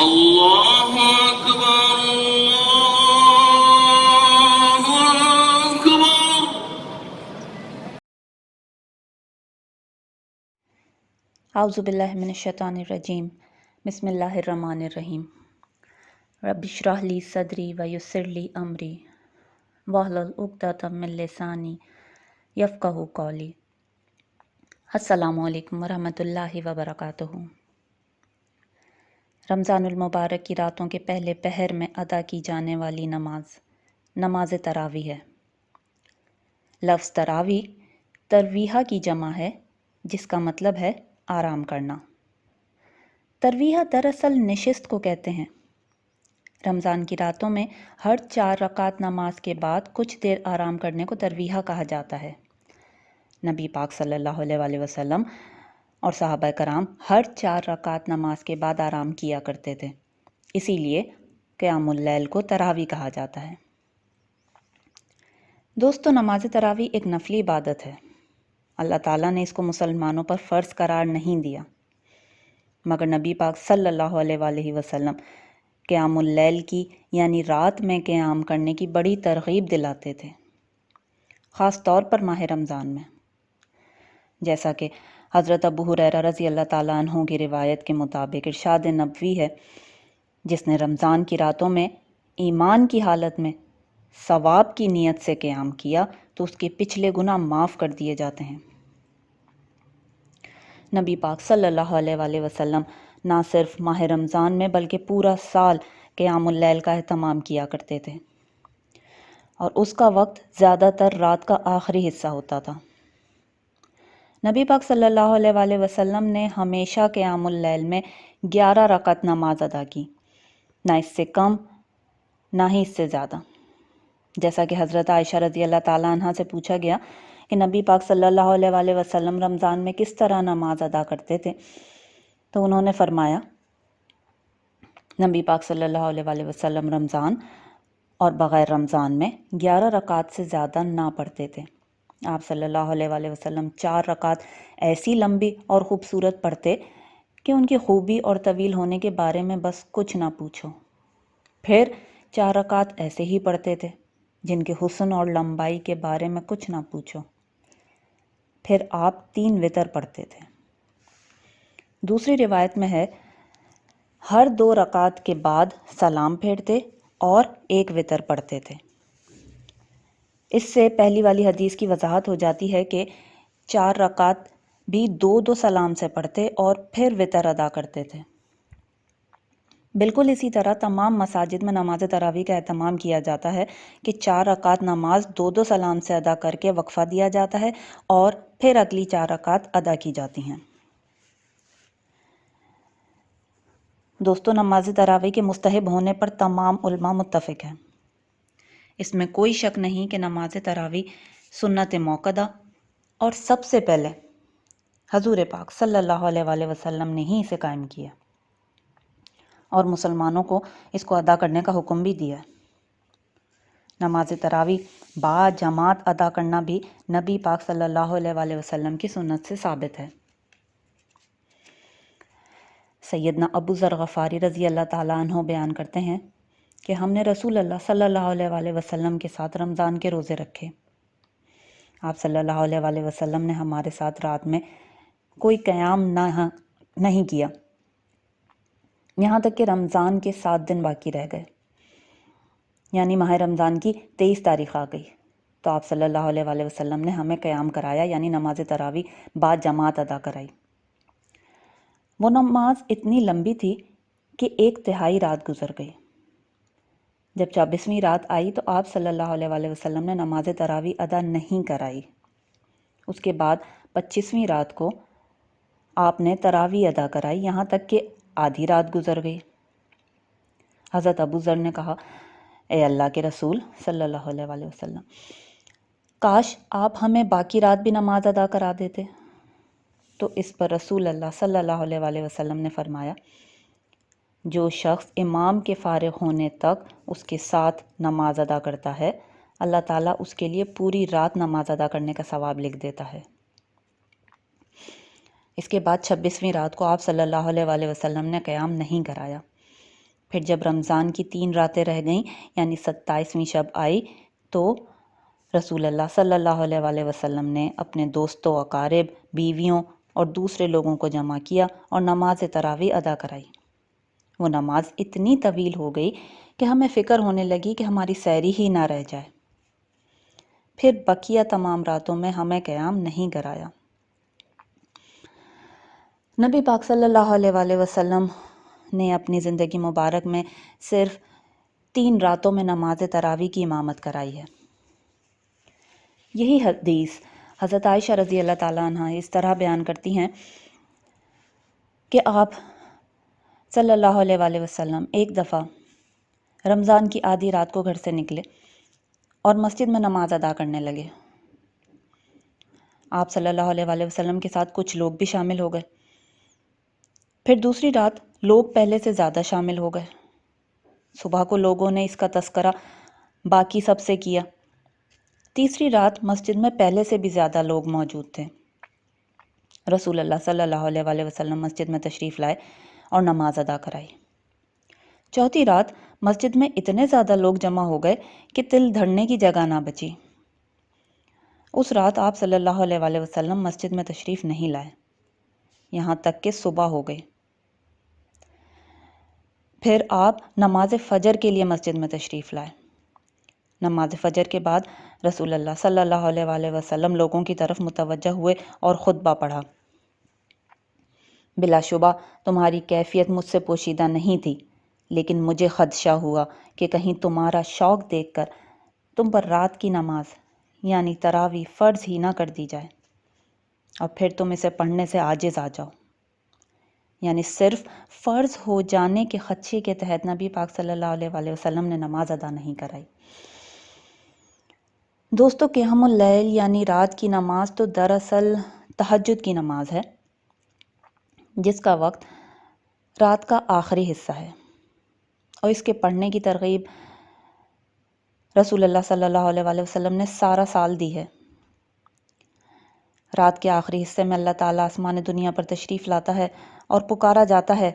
اللہ اکبر اللہ اکبر۔ اعوذ باللہ من الشیطان الرجیم، بسم اللہ الرحمن الرحیم۔ رب اشرح لی صدری ویسر لی امری واحلل عقدۃ من لسانی یفقہوا قولی۔ السلام علیکم ورحمۃ اللہ وبرکاتہ۔ رمضان المبارک کی راتوں کے پہلے پہر میں ادا کی جانے والی نماز تراویح ہے۔ لفظ تراویح ترویحہ کی جمع ہے، جس کا مطلب ہے آرام کرنا۔ ترویحہ دراصل نشست کو کہتے ہیں۔ رمضان کی راتوں میں ہر 4 رکعت نماز کے بعد کچھ دیر آرام کرنے کو ترویحہ کہا جاتا ہے۔ نبی پاک صلی اللہ علیہ وآلہ وسلم اور صحابہ کرام ہر 4 رکعت نماز کے بعد آرام کیا کرتے تھے، اسی لیے قیام اللیل کو تراویح کہا جاتا ہے۔ دوستو، نماز تراویح ایک نفلی عبادت ہے۔ اللہ تعالیٰ نے اس کو مسلمانوں پر فرض قرار نہیں دیا، مگر نبی پاک صلی اللہ علیہ وآلہ وسلم قیام اللیل کی یعنی رات میں قیام کرنے کی بڑی ترغیب دلاتے تھے، خاص طور پر ماہ رمضان میں۔ جیسا کہ حضرت ابو ہریرہ رضی اللہ تعالیٰ عنہ کی روایت کے مطابق ارشاد نبوی ہے، جس نے رمضان کی راتوں میں ایمان کی حالت میں ثواب کی نیت سے قیام کیا تو اس کے پچھلے گناہ معاف کر دیے جاتے ہیں۔ نبی پاک صلی اللہ علیہ وآلہ وسلم نہ صرف ماہ رمضان میں بلکہ پورا سال قیام اللیل کا اہتمام کیا کرتے تھے، اور اس کا وقت زیادہ تر رات کا آخری حصہ ہوتا تھا۔ نبی پاک صلی اللہ علیہ وآلہ وسلم نے ہمیشہ قیام اللیل میں 11 رکعت نماز ادا کی، نہ اس سے کم نہ ہی اس سے زیادہ۔ جیسا کہ حضرت عائشہ رضی اللہ تعالیٰ عنہ سے پوچھا گیا کہ نبی پاک صلی اللہ علیہ وآلہ وسلم رمضان میں کس طرح نماز ادا کرتے تھے، تو انہوں نے فرمایا، نبی پاک صلی اللہ علیہ وآلہ وسلم رمضان اور بغیر رمضان میں 11 رکعت سے زیادہ نہ پڑھتے تھے۔ آپ صلی اللہ علیہ وآلہ وسلم 4 رکعت ایسی لمبی اور خوبصورت پڑھتے کہ ان کی خوبی اور طویل ہونے کے بارے میں بس کچھ نہ پوچھو۔ پھر 4 رکعت ایسے ہی پڑھتے تھے جن کے حسن اور لمبائی کے بارے میں کچھ نہ پوچھو۔ پھر آپ 3 وتر پڑھتے تھے۔ دوسری روایت میں ہے، ہر 2 رکعت کے بعد سلام پھیرتے اور 1 وتر پڑھتے تھے۔ اس سے پہلی والی حدیث کی وضاحت ہو جاتی ہے کہ 4 رکعت بھی 2 سلام سے پڑھتے اور پھر وتر ادا کرتے تھے۔ بالکل اسی طرح تمام مساجد میں نماز تراویح کا اہتمام کیا جاتا ہے کہ 4 رکعت نماز 2 سلام سے ادا کر کے وقفہ دیا جاتا ہے اور پھر اگلی 4 رکعت ادا کی جاتی ہیں۔ دوستو، نماز تراویح کے مستحب ہونے پر تمام علماء متفق ہیں۔ اس میں کوئی شک نہیں کہ نماز تراویح سنت موقدہ اور سب سے پہلے حضور پاک صلی اللہ علیہ وآلہ وسلم نے ہی اسے قائم کیا اور مسلمانوں کو اس کو ادا کرنے کا حکم بھی دیا ہے۔ نماز تراویح با جماعت ادا کرنا بھی نبی پاک صلی اللہ علیہ وآلہ وسلم کی سنت سے ثابت ہے۔ سیدنا ابو ذر غفاری رضی اللہ تعالیٰ عنہ بیان کرتے ہیں کہ ہم نے رسول اللہ صلی اللہ علیہ وآلہ وسلم کے ساتھ رمضان کے روزے رکھے۔ آپ صلی اللہ علیہ وآلہ وسلم نے ہمارے ساتھ رات میں کوئی قیام نہیں کیا، یہاں تک کہ رمضان کے 7 دن باقی رہ گئے، یعنی ماہ رمضان کی 23 تاریخ آ گئی تو آپ صلی اللہ علیہ وآلہ وسلم نے ہمیں قیام کرایا، یعنی نماز تراویح با جماعت ادا کرائی۔ وہ نماز اتنی لمبی تھی کہ 1/3 رات گزر گئی۔ جب 24ویں رات آئی تو آپ صلی اللہ علیہ وآلہ وسلم نے نماز تراویح ادا نہیں کرائی۔ اس کے بعد 25ویں رات کو آپ نے تراویح ادا کرائی، یہاں تک کہ آدھی رات گزر گئی۔ حضرت ابو ذر نے کہا، اے اللہ کے رسول صلی اللہ علیہ وآلہ وسلم، کاش آپ ہمیں باقی رات بھی نماز ادا کرا دیتے۔ تو اس پر رسول اللہ صلی اللہ علیہ وآلہ وسلم نے فرمایا، جو شخص امام کے فارغ ہونے تک اس کے ساتھ نماز ادا کرتا ہے، اللہ تعالیٰ اس کے لیے پوری رات نماز ادا کرنے کا ثواب لکھ دیتا ہے۔ اس کے بعد 26ویں رات کو آپ صلی اللہ علیہ وآلہ وسلم نے قیام نہیں کرایا۔ پھر جب رمضان کی 3 راتیں رہ گئیں یعنی 27ویں شب آئی تو رسول اللہ صلی اللہ علیہ وآلہ وسلم نے اپنے دوستوں، اقارب، بیویوں اور دوسرے لوگوں کو جمع کیا اور نماز تراویح ادا کرائی۔ وہ نماز اتنی طویل ہو گئی کہ ہمیں فکر ہونے لگی کہ ہماری سحری ہی نہ رہ جائے۔ پھر بقیہ تمام راتوں میں ہمیں قیام نہیں کرایا۔ نبی پاک صلی اللہ علیہ وآلہ وسلم نے اپنی زندگی مبارک میں صرف 3 راتوں میں نماز تراویح کی امامت کرائی ہے۔ یہی حدیث حضرت عائشہ رضی اللہ تعالیٰ عنہ اس طرح بیان کرتی ہیں کہ آپ صلی اللہ علیہ وآلہ وسلم ایک دفعہ رمضان کی آدھی رات کو گھر سے نکلے اور مسجد میں نماز ادا کرنے لگے۔ آپ صلی اللہ علیہ وآلہ وسلم کے ساتھ کچھ لوگ بھی شامل ہو گئے۔ پھر دوسری رات لوگ پہلے سے زیادہ شامل ہو گئے۔ صبح کو لوگوں نے اس کا تذکرہ باقی سب سے کیا۔ تیسری رات مسجد میں پہلے سے بھی زیادہ لوگ موجود تھے۔ رسول اللہ صلی اللہ علیہ وآلہ وسلم مسجد میں تشریف لائے اور نماز ادا کرائی۔ چوتھی رات مسجد میں اتنے زیادہ لوگ جمع ہو گئے کہ تل دھرنے کی جگہ نہ بچی۔ اس رات آپ صلی اللہ علیہ وآلہ وسلم مسجد میں تشریف نہیں لائے یہاں تک کہ صبح ہو گئی۔ پھر آپ نماز فجر کے لیے مسجد میں تشریف لائے۔ نماز فجر کے بعد رسول اللہ صلی اللہ علیہ وآلہ وسلم لوگوں کی طرف متوجہ ہوئے اور خطبہ پڑھا۔ بلا شبہ تمہاری کیفیت مجھ سے پوشیدہ نہیں تھی، لیکن مجھے خدشہ ہوا کہ کہیں تمہارا شوق دیکھ کر تم پر رات کی نماز یعنی تراویح فرض ہی نہ کر دی جائے اور پھر تم اسے پڑھنے سے عاجز آ جاؤ۔ یعنی صرف فرض ہو جانے کے خدشے کے تحت نبی پاک صلی اللہ علیہ وآلہ وسلم نے نماز ادا نہیں کرائی۔ دوستو، قیام اللیل یعنی رات کی نماز تو دراصل تہجد کی نماز ہے، جس کا وقت رات کا آخری حصہ ہے، اور اس کے پڑھنے کی ترغیب رسول اللہ صلی اللہ علیہ وآلہ وسلم نے سارا سال دی ہے۔ رات کے آخری حصے میں اللہ تعالیٰ آسمان دنیا پر تشریف لاتا ہے اور پکارا جاتا ہے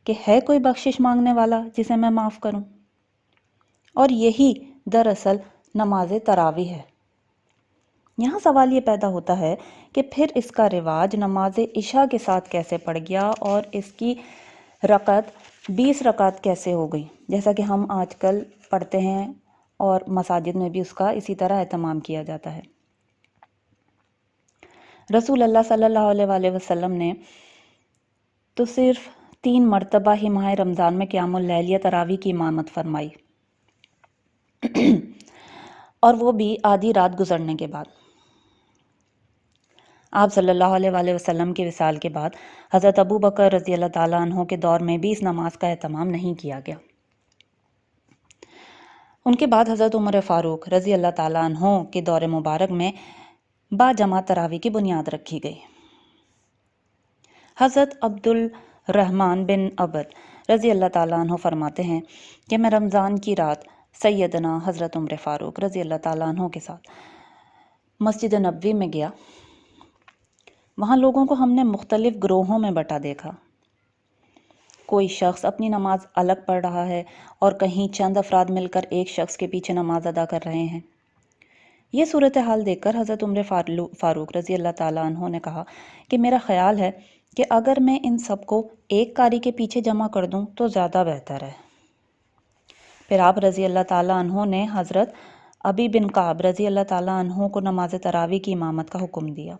کہ ہے کوئی بخشش مانگنے والا جسے میں معاف کروں، اور یہی دراصل نماز تراویح ہے۔ یہاں سوال یہ پیدا ہوتا ہے کہ پھر اس کا رواج نماز عشاء کے ساتھ کیسے پڑ گیا اور اس کی رکعت 20 رکعت کیسے ہو گئی، جیسا کہ ہم آج کل پڑھتے ہیں اور مساجد میں بھی اس کا اسی طرح اہتمام کیا جاتا ہے۔ رسول اللہ صلی اللہ علیہ وآلہ وسلم نے تو صرف 3 مرتبہ ہی ماہ رمضان میں قیام اللیل یا تراویح کی امامت فرمائی، اور وہ بھی آدھی رات گزرنے کے بعد۔ آپ صلی اللہ علیہ وآلہ وسلم کے وصال کے بعد حضرت ابو بکر رضی اللہ تعالیٰ عنہ کے دور میں بھی اس نماز کا اہتمام نہیں کیا گیا۔ ان کے بعد حضرت عمر فاروق رضی اللہ تعالیٰ عنہ کے دور مبارک میں با جماعت تراویح کی بنیاد رکھی گئی۔ حضرت عبد الرحمن بن عبد رضی اللہ تعالیٰ عنہ فرماتے ہیں کہ میں رمضان کی رات سیدنا حضرت عمر فاروق رضی اللہ تعالیٰ عنہ کے ساتھ مسجد نبوی میں گیا۔ وہاں لوگوں کو ہم نے مختلف گروہوں میں بٹا دیکھا۔ کوئی شخص اپنی نماز الگ پڑھ رہا ہے اور کہیں چند افراد مل کر ایک شخص کے پیچھے نماز ادا کر رہے ہیں۔ یہ صورتحال دیکھ کر حضرت عمر فاروق رضی اللہ تعالیٰ عنہ نے کہا کہ میرا خیال ہے کہ اگر میں ان سب کو ایک قاری کے پیچھے جمع کر دوں تو زیادہ بہتر ہے۔ پھر آپ رضی اللہ تعالیٰ عنہ نے حضرت ابی بن کعب رضی اللہ تعالیٰ عنہ کو نماز تراویح کی امامت کا حکم دیا۔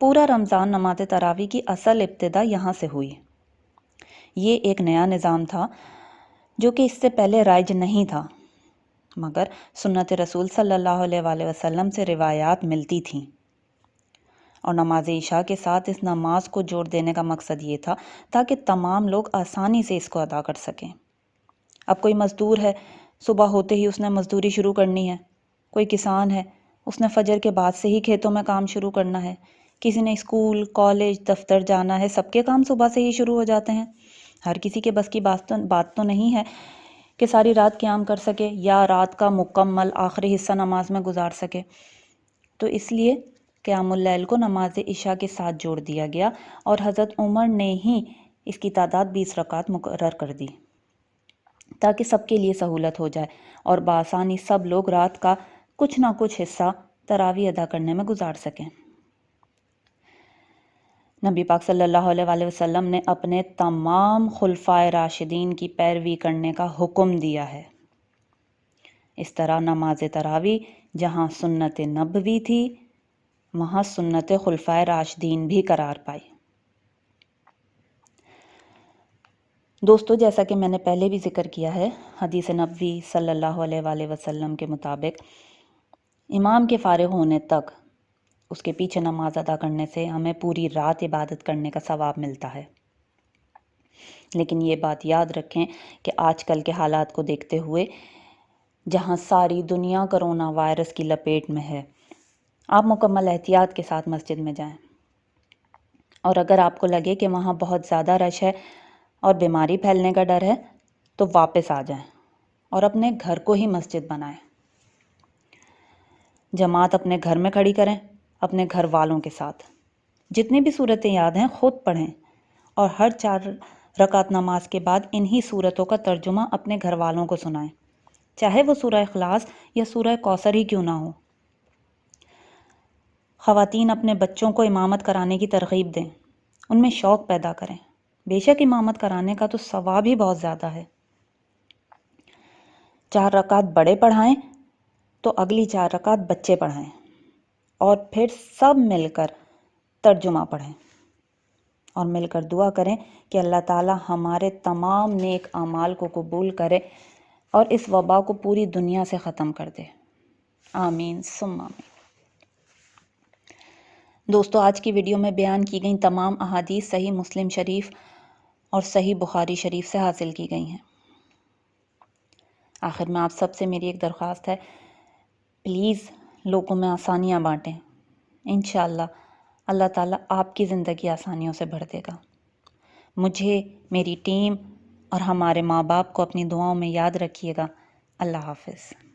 پورا رمضان نماز تراویح کی اصل ابتدا یہاں سے ہوئی۔ یہ ایک نیا نظام تھا جو کہ اس سے پہلے رائج نہیں تھا، مگر سنت رسول صلی اللہ علیہ وآلہ وسلم سے روایات ملتی تھیں، اور نماز عشاء کے ساتھ اس نماز کو جوڑ دینے کا مقصد یہ تھا تاکہ تمام لوگ آسانی سے اس کو ادا کر سکیں۔ اب کوئی مزدور ہے، صبح ہوتے ہی اس نے مزدوری شروع کرنی ہے۔ کوئی کسان ہے، اس نے فجر کے بعد سے ہی کھیتوں میں کام شروع کرنا ہے۔ کسی نے اسکول، کالج، دفتر جانا ہے، سب کے کام صبح سے ہی شروع ہو جاتے ہیں۔ ہر کسی کے بس کی بات تو نہیں ہے کہ ساری رات قیام کر سکے یا رات کا مکمل آخری حصہ نماز میں گزار سکے، تو اس لیے قیام اللیل کو نماز عشاء کے ساتھ جوڑ دیا گیا، اور حضرت عمر نے ہی اس کی تعداد 20 رکعت مقرر کر دی تاکہ سب کے لیے سہولت ہو جائے اور بآسانی سب لوگ رات کا کچھ نہ کچھ حصہ تراویح ادا کرنے میں گزار سکیں۔ نبی پاک صلی اللہ علیہ وآلہ وسلم نے اپنے تمام خلفائے راشدین کی پیروی کرنے کا حکم دیا ہے۔ اس طرح نماز تراویح جہاں سنت نبوی تھی وہاں سنت خلفائے راشدین بھی قرار پائی۔ دوستو، جیسا کہ میں نے پہلے بھی ذکر کیا ہے، حدیث نبوی صلی اللہ علیہ وآلہ وسلم کے مطابق امام کے فارغ ہونے تک اس کے پیچھے نماز ادا کرنے سے ہمیں پوری رات عبادت کرنے کا ثواب ملتا ہے۔ لیکن یہ بات یاد رکھیں کہ آج کل کے حالات کو دیکھتے ہوئے جہاں ساری دنیا کرونا وائرس کی لپیٹ میں ہے، آپ مکمل احتیاط کے ساتھ مسجد میں جائیں، اور اگر آپ کو لگے کہ وہاں بہت زیادہ رش ہے اور بیماری پھیلنے کا ڈر ہے تو واپس آ جائیں اور اپنے گھر کو ہی مسجد بنائیں۔ جماعت اپنے گھر میں کھڑی کریں، اپنے گھر والوں کے ساتھ۔ جتنی بھی صورتیں یاد ہیں خود پڑھیں اور ہر 4 رکعت نماز کے بعد انہی صورتوں کا ترجمہ اپنے گھر والوں کو سنائیں، چاہے وہ سورہ اخلاص یا سورہ کوثر ہی کیوں نہ ہو۔ خواتین اپنے بچوں کو امامت کرانے کی ترغیب دیں، ان میں شوق پیدا کریں۔ بے شک امامت کرانے کا تو ثواب ہی بہت زیادہ ہے۔ 4 رکعت بڑے پڑھائیں تو اگلی 4 رکعت بچے پڑھائیں اور پھر سب مل کر ترجمہ پڑھیں اور مل کر دعا کریں کہ اللہ تعالی ہمارے تمام نیک اعمال کو قبول کرے اور اس وبا کو پوری دنیا سے ختم کر دے۔ آمین ثم آمین۔ دوستو، آج کی ویڈیو میں بیان کی گئی تمام احادیث صحیح مسلم شریف اور صحیح بخاری شریف سے حاصل کی گئی ہیں۔ آخر میں آپ سب سے میری ایک درخواست ہے، پلیز لوگوں میں آسانیاں بانٹیں۔ انشاءاللہ اللہ تعالیٰ آپ کی زندگی آسانیوں سے بھر دے گا۔ مجھے، میری ٹیم اور ہمارے ماں باپ کو اپنی دعاؤں میں یاد رکھیے گا۔ اللہ حافظ۔